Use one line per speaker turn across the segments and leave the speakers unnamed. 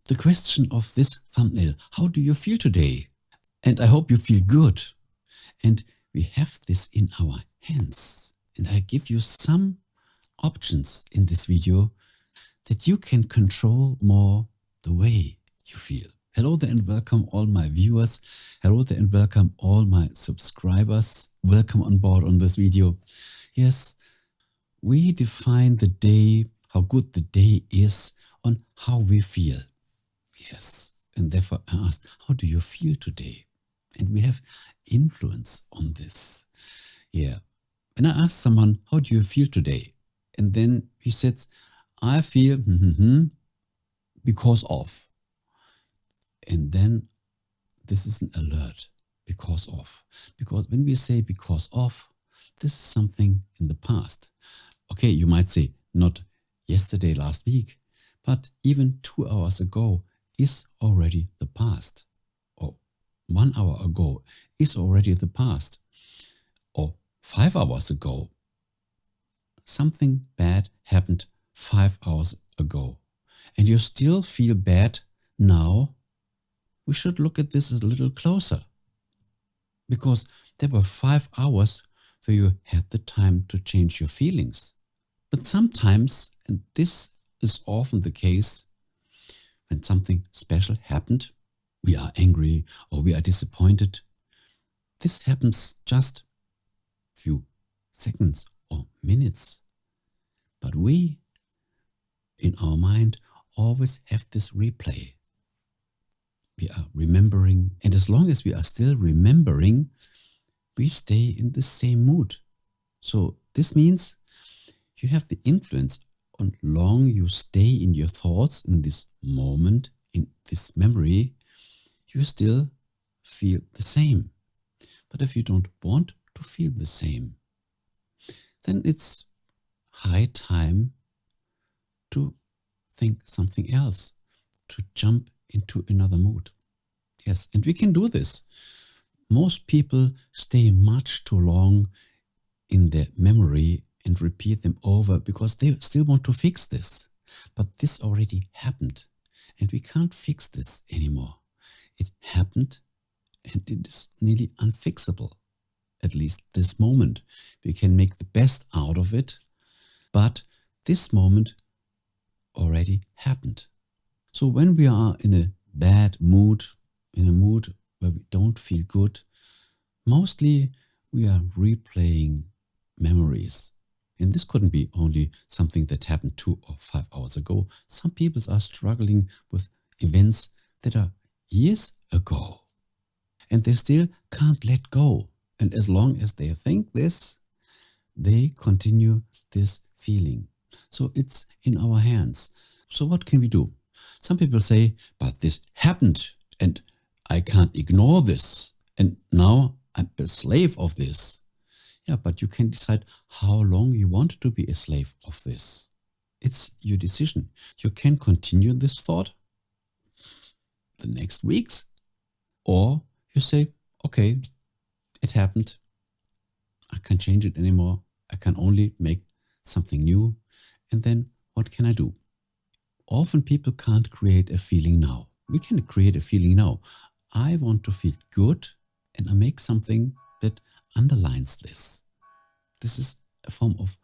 the question of this thumbnail. How do you feel today? And I hope you feel good. And we have this in our hands. And I give you some options in this video that you can control more the way you feel. Hello there and welcome all my viewers. Hello there and welcome all my subscribers. Welcome on board on this video. Yes, we define the day, how good the day is on how we feel. Yes, and therefore I asked, how do you feel today? And we have influence on this. Yeah, and I asked someone, how do you feel today? And then he said, I feel because of. And then this is an alert, because of. Because when we say because of, this is something in the past. Okay, you might say not yesterday, last week, but even 2 hours ago is already the past. Or 1 hour ago is already the past. Or 5 hours ago. Something bad happened 5 hours ago. And you still feel bad now. We should look at this a little closer. Because there were 5 hours where you had the time to change your feelings. But sometimes, and this is often the case, when something special happened, we are angry or we are disappointed. This happens just a few seconds or minutes. But we, in our mind, always have this replay. We are remembering, and as long as we are still remembering, we stay in the same mood. So this means you have the influence on how long you stay in your thoughts in this moment, in this memory, you still feel the same. But if you don't want to feel the same, then it's high time to think something else, to jump into another mood. Yes, and we can do this. Most people stay much too long in their memory and repeat them over because they still want to fix this. But this already happened and we can't fix this anymore. It happened and it is nearly unfixable. At least this moment. We can make the best out of it, but this moment already happened. So when we are in a bad mood, in a mood where we don't feel good, mostly we are replaying memories. And this couldn't be only something that happened 2 or 5 hours ago. Some people are struggling with events that are years ago. And they still can't let go. And as long as they think this, they continue this feeling. So it's in our hands. So what can we do? Some people say, but this happened and I can't ignore this. And now I'm a slave of this. Yeah, but you can decide how long you want to be a slave of this. It's your decision. You can continue this thought the next weeks. Or you say, okay, it happened. I can't change it anymore. I can only make something new. And then what can I do? Often people can't create a feeling now. We can create a feeling now. I want to feel good and I make something that underlines this. This is a form of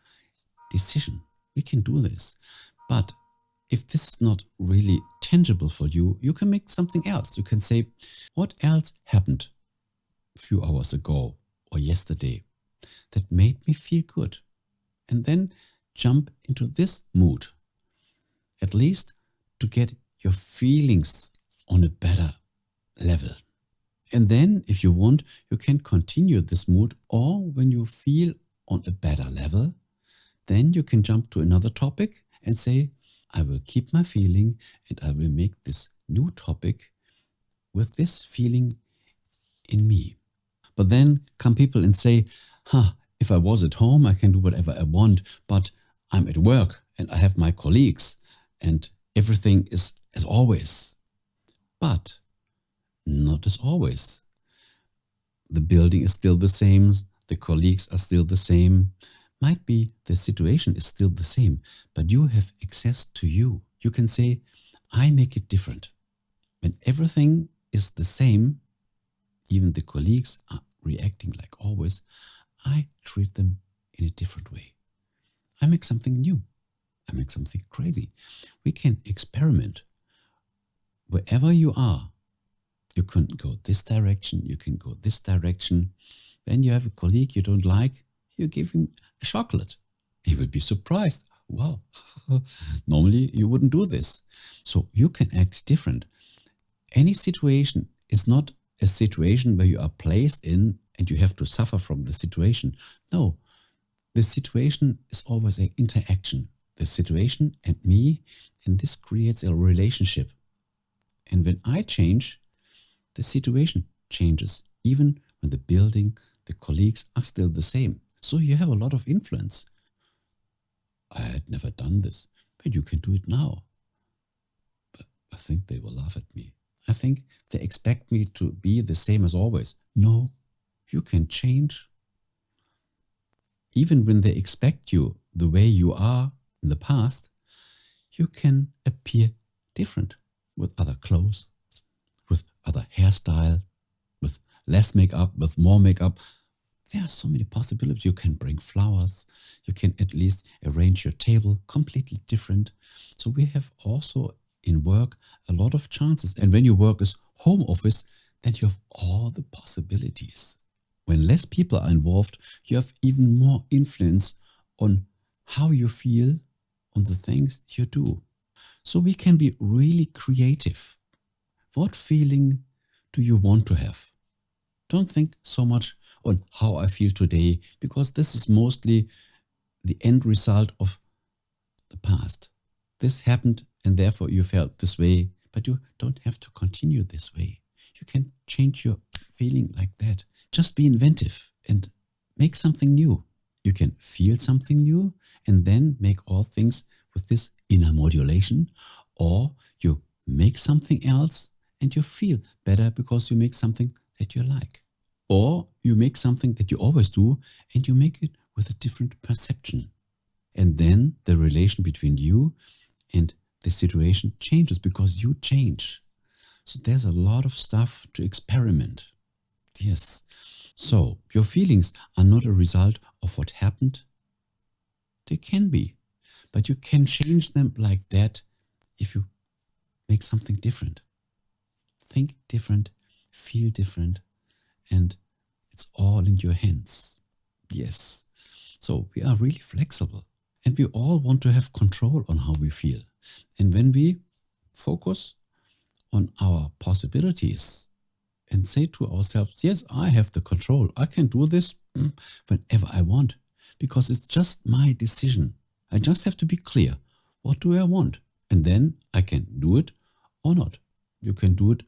decision. We can do this. But if this is not really tangible for you, you can make something else. You can say, what else happened a few hours ago or yesterday that made me feel good? And then jump into this mood, at least to get your feelings on a better level. And then if you want, you can continue this mood, or when you feel on a better level, then you can jump to another topic and say, I will keep my feeling and I will make this new topic with this feeling in me. But then come people and say, if I was at home, I can do whatever I want, but I'm at work and I have my colleagues and everything is as always. But not as always. The building is still the same. The colleagues are still the same. Might be the situation is still the same, but you have access to you. You can say, I make it different. When everything is the same, even the colleagues are reacting like always, I treat them in a different way. I make something new. I make something crazy. We can experiment. Wherever you are, you can go this direction, you can go this direction. When you have a colleague you don't like, you give him a chocolate. He will be surprised. Wow, normally you wouldn't do this. So you can act different. Any situation is not a situation where you are placed in and you have to suffer from the situation. No, the situation is always an interaction. The situation and me, and this creates a relationship. And when I change, the situation changes, even when the building, the colleagues are still the same. So you have a lot of influence. I had never done this, but you can do it now. But I think they will laugh at me. I think they expect me to be the same as always. No, you can change. Even when they expect you the way you are in the past, you can appear different with other clothes, with other hairstyle, with less makeup, with more makeup. There are so many possibilities. You can bring flowers. You can at least arrange your table completely different. So we have also in work a lot of chances. And when your work is home office, then you have all the possibilities. When less people are involved, you have even more influence on how you feel, on the things you do. So we can be really creative. What feeling do you want to have? Don't think so much on how I feel today, because this is mostly the end result of the past. This happened and therefore you felt this way, but you don't have to continue this way. You can change your feeling like that. Just be inventive and make something new. You can feel something new and then make all things with this inner modulation, or you make something else and you feel better because you make something that you like. Or you make something that you always do and you make it with a different perception. And then the relation between you and the situation changes because you change. So there's a lot of stuff to experiment. Yes. So your feelings are not a result of what happened. They can be, but you can change them like that if you make something different. Think different, feel different, and it's all in your hands. Yes. So we are really flexible and we all want to have control on how we feel. And when we focus on our possibilities and say to ourselves, yes, I have the control. I can do this whenever I want because it's just my decision. I just have to be clear. What do I want? And then I can do it or not. You can do it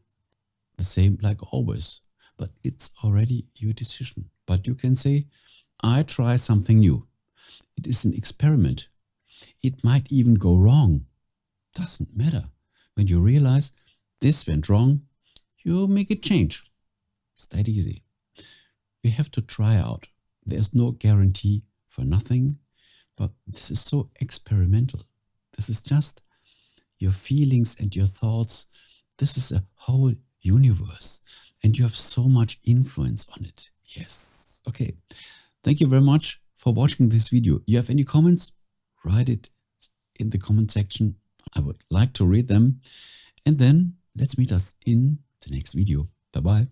the same like always, but it's already your decision. But you can say, I try something new. It is an experiment. It might even go wrong. Doesn't matter. When you realize this went wrong, you make it change. It's that easy. We have to try out. There's no guarantee for nothing, but this is so experimental. This is just your feelings and your thoughts. This is a whole universe and you have so much influence on it. Yes. Okay. Thank you very much for watching this video. You have any comments? Write it in the comment section. I would like to read them. And then let's meet us in the next video. Bye-bye.